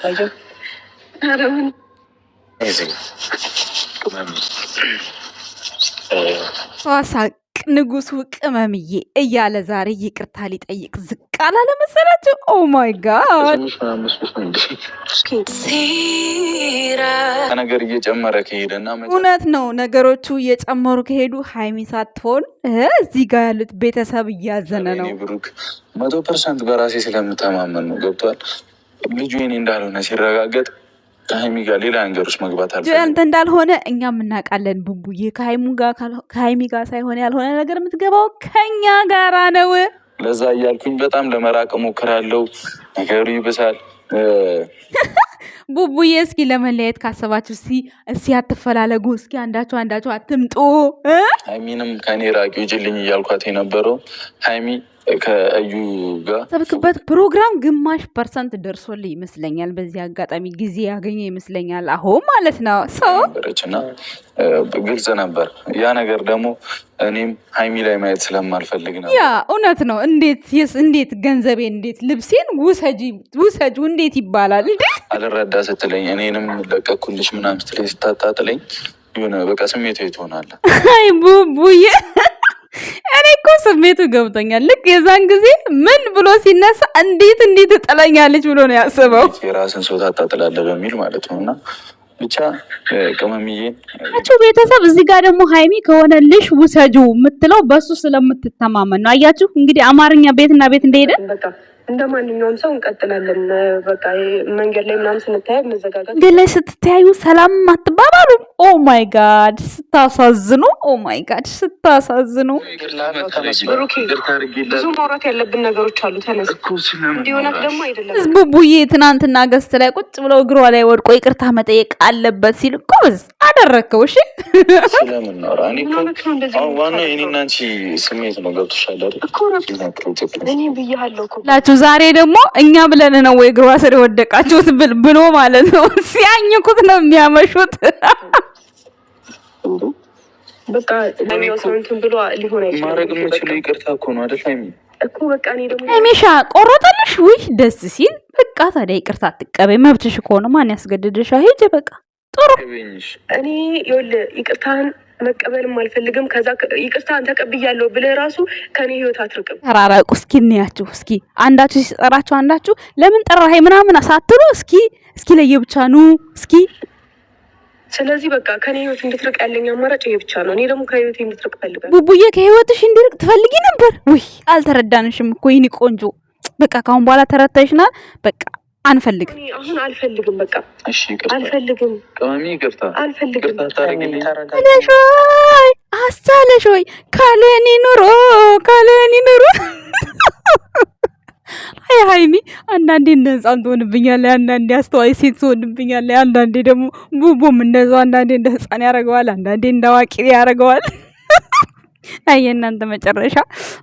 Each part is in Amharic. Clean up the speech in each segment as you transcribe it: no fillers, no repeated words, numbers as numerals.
አየሁ አረምን ሳቅ ንጉሱ ቅመምዬ እያለ ዛሬ ይቅርታ ሊጠይቅ ዝቅ አላለ መሰላችሁ? ኦ ማይ ጋድ ነገር እየጨመረ ከሄደና እውነት ነው። ነገሮቹ እየጨመሩ ከሄዱ ሀይሚ ሳትሆን እዚህ ጋር ያሉት ቤተሰብ እያዘነ ነው። ብሩክ 100% በራሴ ስለምተማመን ነው። ገብቷል። ልጁ የኔ እንዳልሆነ ሲረጋገጥ ከሀይሚ ጋር ሌላ ነገር ውስጥ መግባት አንተ እንዳልሆነ እኛም እናውቃለን። ቡቡዬ ከሀይሚ ጋር ሳይሆን ያልሆነ ነገር የምትገባው ከኛ ጋራ ነው። ለዛ እያልኩኝ በጣም ለመራቅ ሞክራለሁ። ነገሩ ይብሳል። ቡቡዬ እስኪ ለመለየት ካሰባችሁ እስኪ አትፈላለጉ። እስኪ አንዳችሁ አትምጡ። ሀይሚንም ከኔ ራቂ ውጭልኝ እያልኳት የነበረው ሀይሚ ከእዩ ጋር ሰብክበት ፕሮግራም ግማሽ % ደርሶልኝ ይመስለኛል። በዚህ አጋጣሚ ጊዜ ያገኘ ይመስለኛል አሁን ማለት ነው። ነበረችና ግልጽ ነበር ያ ነገር። ደግሞ እኔም ሀይሚ ላይ ማየት ስለማልፈልግ ነው። ያ እውነት ነው። እንዴት ገንዘቤ እንዴት ልብሴን ውሰጁ እንዴት ይባላል እንዴ? አልረዳ ስትለኝ እኔንም ለቀኩልሽ ምናምን ስትለኝ ስታጣጥለኝ የሆነ በቃ ስሜቱ ትሆናለህ። አይ ቡቡዬ እኔ እኮ ስሜቱ ገብቶኛል። ልክ የዛን ጊዜ ምን ብሎ ሲነሳ እንዴት ትጠላኛለች ብሎ ነው ያስበው። የራስን ሰው ታጣጥላለህ በሚል ማለት ነው። እና ብቻ ቅመምዬ ቤተሰብ እዚህ ጋር ደግሞ ሀይሚ ከሆነልሽ ውሰጁ የምትለው በሱ ስለምትተማመን ነው። አያችሁ እንግዲህ አማርኛ ቤትና ቤት እንደሄደ እንደ ማንኛውም ሰው እንቀጥላለን። በቃ መንገድ ላይ ምናምን ስንተያይ መዘጋጋት፣ መንገድ ላይ ስትተያዩ ሰላም አትባባሉ። ኦ ማይ ጋድ ስታሳዝኑ! ኦ ማይ ጋድ ስታሳዝኑ! ብዙ ማውራት ያለብን ነገሮች አሉ። ተነስ እንዲሆናት ደግሞ አይደለም። ህዝቡ ቡዬ ትናንትና ገስት ላይ ቁጭ ብለው እግሯ ላይ ወድቆ ይቅርታ መጠየቅ አለበት ሲል ጎበዝ አደረግከው። እሺ ስለምናወራ ዋናው የኔና አንቺ ስሜት ነው። ገብቶሻል አይደል? እኔ ብያለሁ እኮ ዛሬ ደግሞ እኛ ብለን ነው ወይ እግሯ ስር የወደቃችሁት ብሎ ማለት ነው። ሲያኝኩት ነው የሚያመሹት። በቃ ለሚው ሰንቱን ብሎ ሊሆን አይችልም። ማድረግ የምችለው ይቅርታ እኮ ነው አይደል? ሀይሚ እኮ በቃ እኔ ደግሞ ሀይሚሻ ቆረጠልሽ ወይ ደስ ሲል በቃ ታዲያ ይቅርታ አትቀበይ። መብትሽ ከሆነ ማን ያስገድድሽ? ሂጅ በቃ ጥሩ። እኔ ይቅርታን መቀበልም አልፈልግም። ከዛ ይቅርታን ተቀብያለሁ ብለህ ራሱ ከኔ ህይወት አትርቅም። ተራራቁ። እስኪ እንያችሁ። እስኪ አንዳችሁ ሲጠራችሁ አንዳችሁ ለምን ጠራኸኝ ምናምን አሳትሩ። እስኪ ለየብቻ ኑ እስኪ። ስለዚህ በቃ ከኔ ህይወት እንድትርቅ ያለኝ አማራጭ ይሄ ብቻ ነው። እኔ ደግሞ ከህይወት እንድትርቅ ፈልጋለሁ። ቡቡዬ ከህይወትሽ እንድርቅ ትፈልጊ ነበር? ውይ አልተረዳንሽም እኮ ይሄን ቆንጆ። በቃ ካሁን በኋላ ተረታሽናል። በቃ አንፈልግም። አሁን አልፈልግም። በቃ እሺ አልፈልግም። ቅመሚ ይቅርታ አልፈልግም። አስቻለሽ ወይ ካለኒ ኑሮ አይ ሀይሚ አንዳንዴ እንደ ህፃን ትሆንብኛለህ፣ አንዳንዴ አስተዋይ ሴት ትሆንብኛለህ፣ አንዳንዴ ደግሞ ቡቡም እንደዛው አንዳንዴ እንደ ህፃን ያደርገዋል፣ አንዳንዴ እንደ አዋቂ ያደርገዋል። የእናንተ መጨረሻ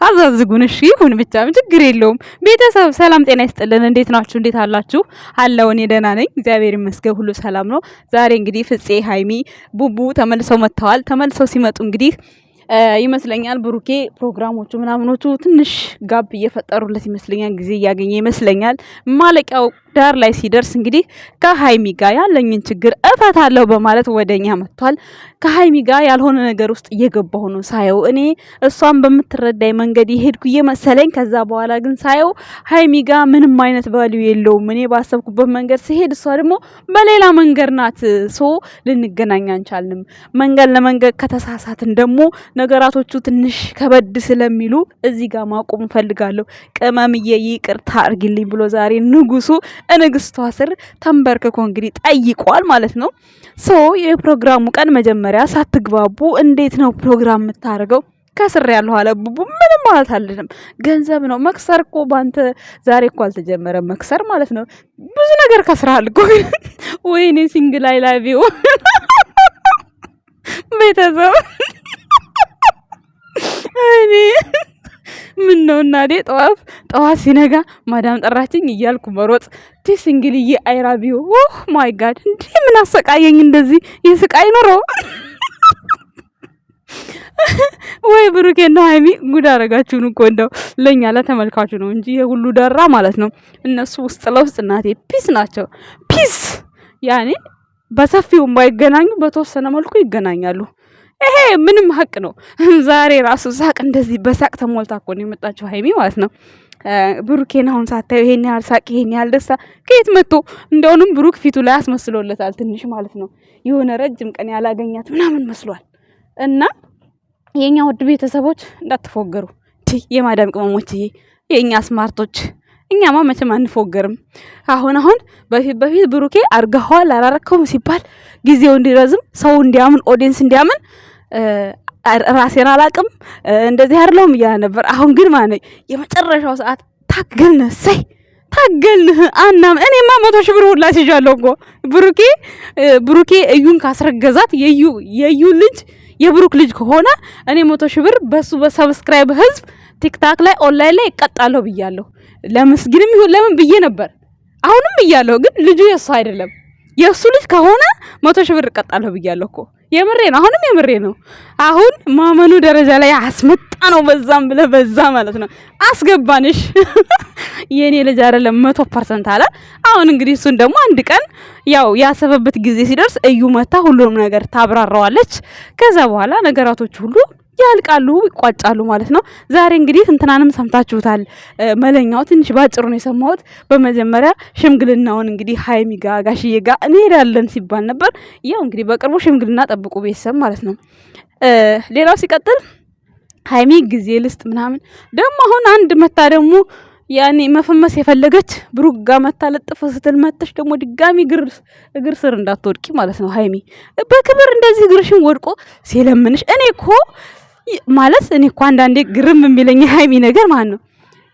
አዛዝጉን። እሺ ይሁን ብቻ ችግር የለውም። ቤተሰብ ሰላም ጤና ይስጥልን። እንዴት ናችሁ? እንዴት አላችሁ? አለው እኔ ደህና ነኝ እግዚአብሔር ይመስገን፣ ሁሉ ሰላም ነው። ዛሬ እንግዲህ ፍፄ ሀይሚ ቡቡ ተመልሰው መጥተዋል። ተመልሰው ሲመጡ እንግዲህ ይመስለኛል ብሩኬ ፕሮግራሞቹ ምናምኖቹ ትንሽ ጋብ እየፈጠሩለት ይመስለኛል፣ ጊዜ እያገኘ ይመስለኛል። ማለቂያው ዳር ላይ ሲደርስ እንግዲህ ከሀይሚ ጋር ያለኝን ችግር እፈታለሁ በማለት ወደኛ መጥቷል። ከሀይሚ ጋር ያልሆነ ነገር ውስጥ እየገባሁ ነው ሳየው። እኔ እሷን በምትረዳኝ መንገድ ይሄድኩ እየመሰለኝ፣ ከዛ በኋላ ግን ሳየው ሀይሚ ጋር ምንም አይነት ቫልዩ የለውም። እኔ ባሰብኩበት መንገድ ሲሄድ እሷ ደግሞ በሌላ መንገድ ናት። ሶ ልንገናኝ አንቻልንም። መንገድ ለመንገድ ከተሳሳትን ደግሞ ነገራቶቹ ትንሽ ከበድ ስለሚሉ እዚህ ጋር ማቆም ፈልጋለሁ። ቅመምዬ ይቅርታ አርግልኝ ብሎ ዛሬ ንጉሱ እንግስቷ ስር ተንበርክኮ እንግዲህ ጠይቋል ማለት ነው። ሶ የፕሮግራሙ ቀን መጀመሪያ ሳትግባቡ እንዴት ነው ፕሮግራም የምታደርገው? ከስር ያለው አለ ቡቡ ምንም ማለት አይደለም። ገንዘብ ነው መክሰር እኮ ባንተ ዛሬ እኮ አልተጀመረም መክሰር ማለት ነው። ብዙ ነገር ከስራል እኮ። ወይኔ ሲንግል አይ ላቭ ዩ ቤተሰብ እኔ ምን ነው እናዴ ጠዋት ሲነጋ ማዳም ጠራችኝ እያልኩ መሮጥ ዲስ እንግሊዬ አይራቢው ኦ ማይ ጋድ እንዴ ምን አሰቃየኝ እንደዚህ የስቃይ ኑሮ ወይ ብሩኬና ሃይሚ ጉድ አረጋችሁን እኮ እንደው ለኛ ለተመልካቹ ነው እንጂ የሁሉ ደራ ማለት ነው። እነሱ ውስጥ ለውስጥ እናቴ ፒስ ናቸው። ፒስ ያኔ በሰፊው ባይገናኙ በተወሰነ መልኩ ይገናኛሉ። ይሄ ምንም ሀቅ ነው። ዛሬ ራሱ ሳቅ እንደዚህ በሳቅ ተሞልታ እኮ ነው የመጣችው ሃይሚ ማለት ነው። ብሩኬን አሁን ሳታዩ ይሄን ያህል ሳቅ ይሄን ያህል ደስታ ከየት መጥቶ? እንደውንም ብሩክ ፊቱ ላይ አስመስሎለታል ትንሽ ማለት ነው። የሆነ ረጅም ቀን ያላገኛት ምናምን መስሏል። እና የኛ ውድ ቤተሰቦች እንዳትፎገሩ የማዳም ቅመሞች፣ የኛ ስማርቶች፣ እኛማ መቼም አንፎገርም። አሁን በፊት ብሩኬ አርገኸዋል አላረከውም ሲባል ጊዜው እንዲረዝም ሰው እንዲያምን ኦዲየንስ እንዲያምን ራሴን አላቅም እንደዚህ አይደለም እያ ነበር። አሁን ግን ማለት የመጨረሻው ሰዓት ታገልን ታገልን አናም እኔማ 100 ሺህ ብር ሁላ ሲጃለሁ እኮ ብሩኬ እዩን ካስረገዛት የዩ ልጅ የብሩክ ልጅ ከሆነ እኔ 100 ሺህ ብር በሱ በሰብስክራይብ ህዝብ ቲክታክ ላይ ኦንላይን ላይ እቀጣለሁ ብያለሁ። ለምስግንም ይሁን ለምን ብዬ ነበር። አሁንም ብያለሁ። ግን ልጁ የሱ አይደለም። የሱ ልጅ ከሆነ 100 ሺህ ብር እቀጣለሁ ብያለሁ እኮ የምሬ ነው። አሁንም የምሬ ነው። አሁን ማመኑ ደረጃ ላይ አስመጣ ነው። በዛም ብለ በዛ ማለት ነው አስገባንሽ። የኔ ልጅ አይደለም 100% አለ። አሁን እንግዲህ እሱን ደግሞ አንድ ቀን ያው ያሰበበት ጊዜ ሲደርስ እዩ መታ ሁሉም ነገር ታብራራዋለች። ከዛ በኋላ ነገራቶች ሁሉ ያልቃሉ ይቋጫሉ ማለት ነው። ዛሬ እንግዲህ እንትናንም ሰምታችሁታል። መለኛው ትንሽ ባጭሩ ነው የሰማሁት። በመጀመሪያ ሽምግልናውን እንግዲህ ሃይሚ ጋር ጋሽዬ ጋር እንሄዳለን ሲባል ነበር። ያው እንግዲህ በቅርቡ ሽምግልና ጠብቁ ቤተሰብ ማለት ነው። ሌላው ሲቀጥል ሃይሚ ጊዜ ልስጥ ምናምን ደግሞ አሁን አንድ መታ ደግሞ ያኔ መፈመስ የፈለገች ብሩክ ጋር መታ ለጥፍ ስትል መተሽ ደግሞ ድጋሚ እግር ስር እንዳትወድቂ ማለት ነው። ሃይሚ በክብር እንደዚህ እግርሽን ወድቆ ሲለምንሽ እኔ እኮ አንዳንዴ ግርም የሚለኝ ሃይሚ ነገር ማለት ነው።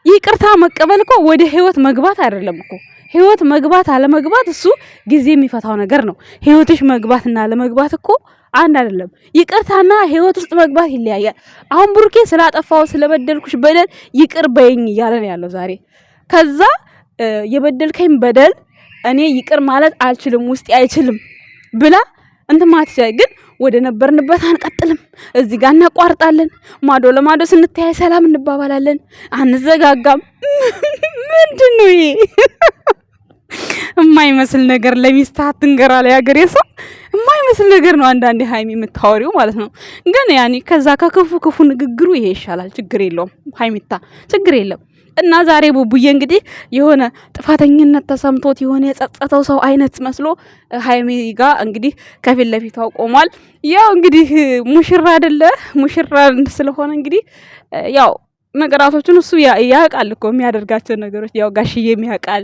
ይቅርታ መቀበል እኮ ወደ ህይወት መግባት አይደለም እኮ። ህይወት መግባት አለመግባት እሱ ጊዜ የሚፈታው ነገር ነው። ህይወትሽ መግባትና አለመግባት እኮ አንድ አይደለም። ይቅርታና ህይወት ውስጥ መግባት ይለያያል። አሁን ብሩኬ ስላጠፋው ስለበደልኩሽ በደል ይቅር በይኝ እያለ ነው ያለው ዛሬ። ከዛ የበደልከኝ በደል እኔ ይቅር ማለት አልችልም ውስጤ አይችልም ብላ ማለት ግን ወደ ነበርንበት አንቀጥልም። እዚህ ጋር እናቋርጣለን። ማዶ ለማዶ ስንተያይ ሰላም እንባባላለን፣ አንዘጋጋም። ምንድነው ይሄ? የማይመስል ነገር ለሚስት አትንገራ ላይ ሀገር የሰው የማይመስል ነገር ነው አንዳንዴ ሃይሚ የምታወሪው ማለት ነው። ግን ያኔ ከዛ ከክፉ ንግግሩ ይሄ ይሻላል። ችግር የለውም ሃይሚታ ችግር የለም። እና ዛሬ ቡቡዬ እንግዲህ የሆነ ጥፋተኝነት ተሰምቶት የሆነ የጸጸተው ሰው አይነት መስሎ ሃይሚ ጋር እንግዲህ ከፊት ለፊቷ ቆሟል። ያው እንግዲህ ሙሽራ አይደለ ሙሽራ ስለሆነ እንግዲህ ያው ነገራቶችን እሱ ያውቃል እኮ የሚያደርጋቸው ነገሮች። ያው ጋሽዬም ያውቃል።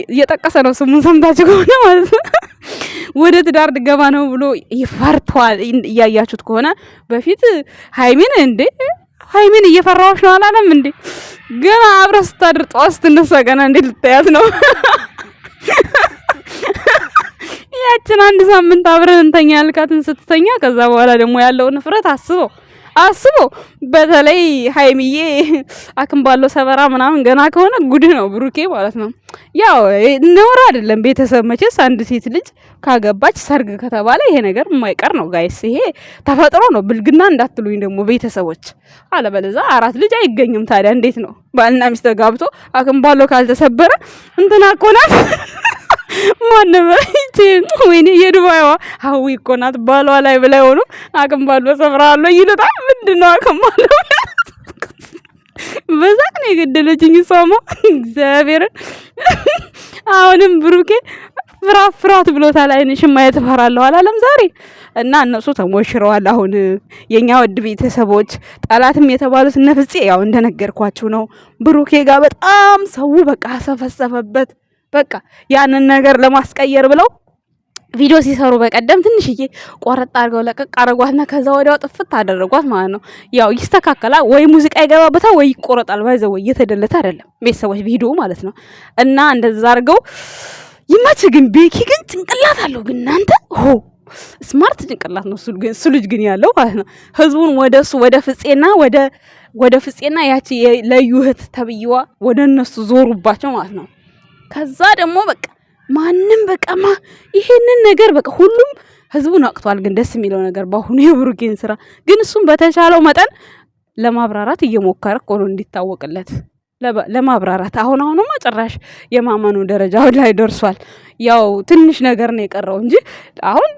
እየጠቀሰ ነው ስሙን ሰምታችሁ ከሆነ ማለት ነው። ወደ ትዳር ድገባ ነው ብሎ ይፈርተዋል። እያያችሁት ከሆነ በፊት ሃይሚን እየፈራዎች ነው አላለም እንዴ? ገና አብረህ ስታድር ጠዋት ስትነሳ ገና እንዴት ልታያት ነው? ያችን አንድ ሳምንት አብረን እንተኛ ያልካትን ስትተኛ ከዛ በኋላ ደግሞ ያለውን ንፍረት አስቦ በተለይ ሃይሚዬ አክም ባለው ሰበራ ምናምን ገና ከሆነ ጉድ ነው ብሩኬ ማለት ነው። ያው ነውር አይደለም ቤተሰብ መቼስ አንድ ሴት ልጅ ካገባች ሰርግ ከተባለ ይሄ ነገር የማይቀር ነው ጋይስ። ይሄ ተፈጥሮ ነው። ብልግና እንዳትሉኝ ደግሞ ቤተሰቦች። አለበለዚያ 4 ልጅ አይገኝም። ታዲያ እንዴት ነው ባልና ሚስት ተጋብቶ አክም ባለው ካልተሰበረ እንትና እኮ ናት ማንበይት ወይኔ የዱባይዋ ሀዊ እኮ ናት ባሏ ላይ ብላ ሆኖ አክም ባለው ሰብራለሁ ይሉታል። ምንድነው አክም ባለው በዛቅ ነው የገደለችኝ ሰማ እግዚአብሔርን። አሁንም ብሩኬ ፍራት ብሎታል። አይንሽም ማየት እፈራለሁ አላለም ዛሬ። እና እነሱ ተሞሽረዋል። አሁን የኛ ወድ ቤተሰቦች ጠላትም የተባሉት ነፍጼ ያው እንደነገርኳችሁ ነው። ብሩኬ ጋር በጣም ሰው በቃ ሰፈሰፈበት። በቃ ያንን ነገር ለማስቀየር ብለው ቪዲዮ ሲሰሩ በቀደም ትንሽዬ ቆረጥ አድርገው ለቀቅ አድርጓትና ከዛ ወዲያው ጥፍት አደረጓት ማለት ነው። ያው ይስተካከላል ወይ ሙዚቃ ይገባበታል ወይ ይቆረጣል። ባይዘው ወይ እየተደለተ አይደለም ቤተሰቦች ቪዲዮ ማለት ነው። እና እንደዛ አድርገው ይማች። ግን ቤኪ ግን ጭንቅላት አለው። ግን እናንተ ስማርት ጭንቅላት ነው እሱ ልጅ ግን ያለው ማለት ነው። ህዝቡን ወደሱ ወደ ፍፄና ያቺ ለዩ እህት ተብይዋ ወደ እነሱ ዞሩባቸው ማለት ነው። ከዛ ደግሞ በቃ ማንም በቃማ ይሄንን ነገር በቃ ሁሉም ህዝቡ ነቅቷል። ግን ደስ የሚለው ነገር በአሁኑ የብሩኬን ስራ ግን እሱም በተቻለው መጠን ለማብራራት እየሞከረ እኮ ነው እንዲታወቅለት ለማብራራት አሁንማ ጭራሽ የማመኑ ደረጃ ላይ ደርሷል። ያው ትንሽ ነገር ነው የቀረው እንጂ አሁን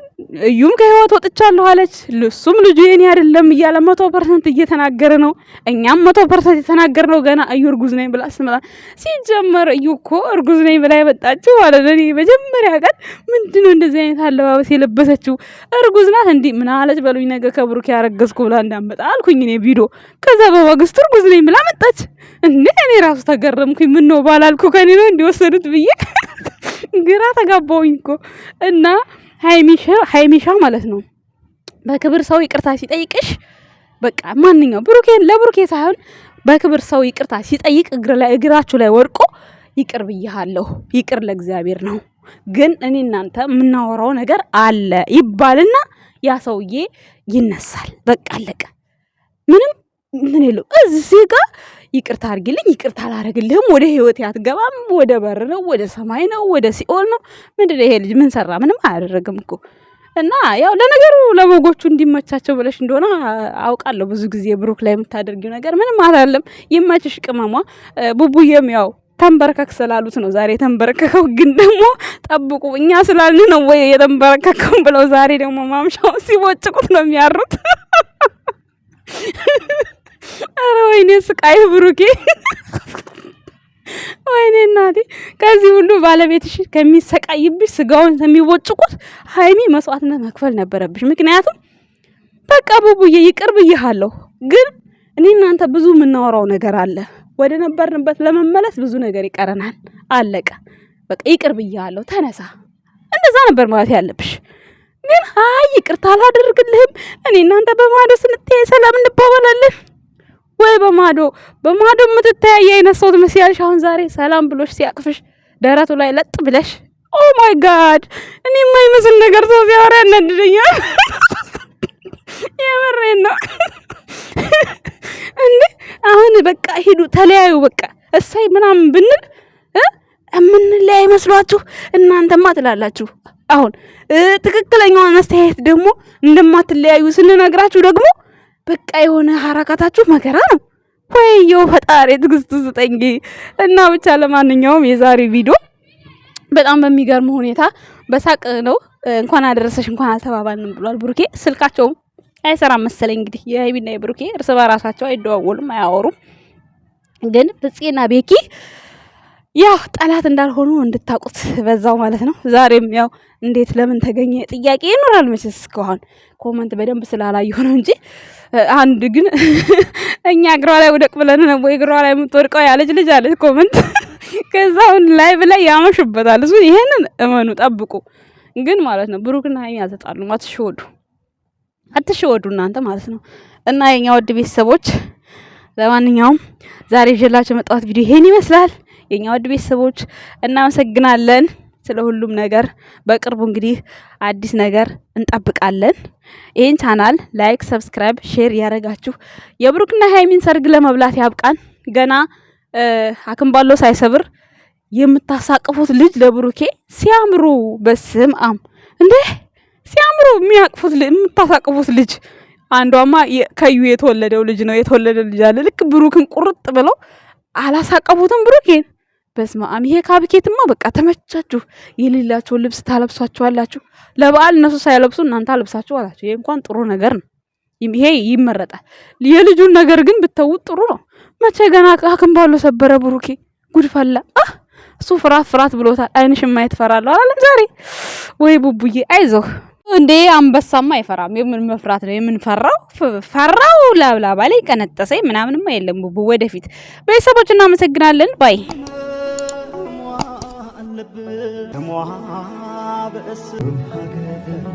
እዩም ከህይወት ወጥቻለሁ አለች። እሱም ልጁ የኔ አይደለም እያለ 100% እየተናገረ ነው። እኛም 100% የተናገርነው ገና እዩ እርጉዝ ነኝ ብላ ስትመጣ ሲጀመር እዩ እኮ እርጉዝ ነኝ ብላ የመጣችው ማለት ነው። መጀመሪያ ቀን ምንድነው እንደዚህ አይነት አለባበስ የለበሰችው? እርጉዝ ናት እንዴ? ምን አለች በሉኝ። ነገ ከብሩክ ያረገዝኩ ብላ እንዳመጣ አልኩኝ እኔ ቪዲዮ። ከዛ በማግስቱ እርጉዝ ነኝ ብላ መጣች። እንዴ እኔ ራሱ ተገረምኩኝ። ምን ነው ባላልኩ ከኔ ነው እንዲወሰዱት ብዬ ግራ ተጋባውኝ እኮ እና ሃይሚሻ ማለት ነው በክብር ሰው ይቅርታ ሲጠይቅሽ በቃ ማንኛው ለብሩኬ ሳይሆን በክብር ሰው ይቅርታ ሲጠይቅ እግራችሁ ላይ ወድቆ ይቅር ብያለሁ፣ ይቅር ለእግዚአብሔር ነው፣ ግን እኔ እናንተ የምናወራው ነገር አለ ይባልና ያ ሰውዬ ይነሳል። በቃ አለቀ። ምንም ምን የለው እዚህ ጋር ይቅርታ አድርጊልኝ፣ ይቅርታ አላረግልህም፣ ወደ ህይወት አትገባም፣ ወደ በር ነው፣ ወደ ሰማይ ነው፣ ወደ ሲኦል ነው። ምንድነው ይሄ ልጅ ምን ሰራ? ምንም አያደረግም እኮ። እና ያው ለነገሩ ለበጎቹ እንዲመቻቸው ብለሽ እንደሆነ አውቃለሁ። ብዙ ጊዜ ብሩክ ላይ የምታደርጊው ነገር ምንም አይደለም። ይመችሽ ቅመሟ። ቡቡዬም ያው ተንበረከክ ስላሉት ነው ዛሬ የተንበረከከው። ግን ደግሞ ጠብቁ እኛ ስላልን ነው ወይ የተንበረከከው ብለው ዛሬ ደግሞ ማምሻውን ሲቦጭቁት ነው የሚያሩት። አረ ወይኔ ስቃይ ብሩኬ፣ ወይኔ እናቴ። ከዚህ ሁሉ ባለቤትሽ ከሚሰቃይብሽ ስጋውን ከሚቦጭቁት ሃይሚ መስዋዕትነት መክፈል ነበረብሽ። ምክንያቱም በቃ ቡቡዬ ይቅር ብያለሁ፣ ግን እኔ እናንተ ብዙ የምናወራው ነገር አለ። ወደ ነበርንበት ለመመለስ ብዙ ነገር ይቀረናል። አለቀ በቃ ይቅር ብያለሁ፣ ተነሳ። እንደዛ ነበር ማለት ያለብሽ። ግን አይ ይቅርታ አላደርግልህም፣ እኔ እናንተ በማዶ ስንተያይ ሰላም እንባባላለን ወይ በማዶ የምትተያየ አይነት ሰው ትመስያለሽ። አሁን ዛሬ ሰላም ብሎሽ ሲያቅፍሽ ደረቱ ላይ ለጥ ብለሽ ኦ ማይ ጋድ፣ እኔ የማይመስል ነገር ሰው ሲያወራ ያናድደኛል። የምሬን ነው እንዴ። አሁን በቃ ሂዱ ተለያዩ በቃ እሳይ ምናምን ብንል የምንለያይ መስሏችሁ እናንተማ ትላላችሁ። አሁን ትክክለኛውን አስተያየት ደግሞ እንደማትለያዩ ስንነግራችሁ ደግሞ በቃ የሆነ ሐረካታችሁ መከራ ነው። ወይዮ ፈጣሪ ትግስቱ ስጠኝ። እና ብቻ ለማንኛውም የዛሬ ቪዲዮ በጣም በሚገርም ሁኔታ በሳቅ ነው። እንኳን አደረሰሽ እንኳን አልተባባልንም ብሏል ብሩኬ። ስልካቸውም አይሰራም መሰለኝ እንግዲህ የሃይሚና የብሩኬ እርስ በራሳቸው አይደዋወሉም፣ አያወሩም። ግን ፍፄና ቤኪ ያው ጠላት እንዳልሆኑ እንድታቁት በዛው ማለት ነው። ዛሬም ያው እንዴት ለምን ተገኘ ጥያቄ ይኖራል መቼስ እስካሁን ኮመንት በደንብ ስላላየሁ ነው እንጂ አንድ ግን እኛ እግሯ ላይ ወደቅ ብለን ነው ወይ እግሯ ላይ የምትወድቀው ያለች ልጅ አለች ኮመንት። ከዛውን ላይቭ ላይ ያመሹበታል። እሱ ይሄንን እመኑ ጠብቁ። ግን ማለት ነው ብሩክና ሃይሚ ያዘጣሉ። አትሸወዱ እናንተ ማለት ነው። እና የኛ ወድ ቤተሰቦች ለማንኛውም ዛሬ ይዤላችሁ የመጣሁት ቪዲዮ ይሄን ይመስላል። የኛ ወድ ቤተሰቦች እናመሰግናለን ስለ ሁሉም ነገር። በቅርቡ እንግዲህ አዲስ ነገር እንጠብቃለን። ይሄን ቻናል ላይክ፣ ሰብስክራይብ፣ ሼር ያረጋችሁ የብሩክና ሃይሚን ሰርግ ለመብላት ያብቃን። ገና አክምባሎ ሳይሰብር የምታሳቅፉት ልጅ ለብሩኬ ሲያምሩ በስም እንዴ ሲያምሩ የሚያቅፉት የምታሳቅፉት ልጅ አንዷማ ከዩ የተወለደው ልጅ ነው። የተወለደ ልጅ አለ። ልክ ብሩክን ቁርጥ ብለው አላሳቀፉትም ብሩኬን። በስመ አብ። ይሄ ካብኬትማ በቃ ተመቻችሁ። የሌላቸው ልብስ ታለብሷቸዋላችሁ። ለበዓል እነሱ ሳይለብሱ እናንተ አለብሳችሁ አላችሁ። ይሄ እንኳን ጥሩ ነገር ነው። ይሄ ይመረጣል። የልጁን ነገር ግን ብተውት ጥሩ ነው። መቼ ገና አክምባሎ ሰበረ ብሩኬ። ጉድፈላ እሱ ፍራት ብሎታል። አይንሽም ማየት ፈራለሁ አላለም ዛሬ። ወይ ቡቡዬ አይዞህ እንዴ አንበሳማ አይፈራም። የምን መፍራት ነው? የምን ፈራው ላብላባ ላይ ቀነጠሰኝ ምናምንማ የለም። ቡቡ ወደፊት ቤተሰቦች እናመሰግናለን ባይ ደሟ በእስር ሀገር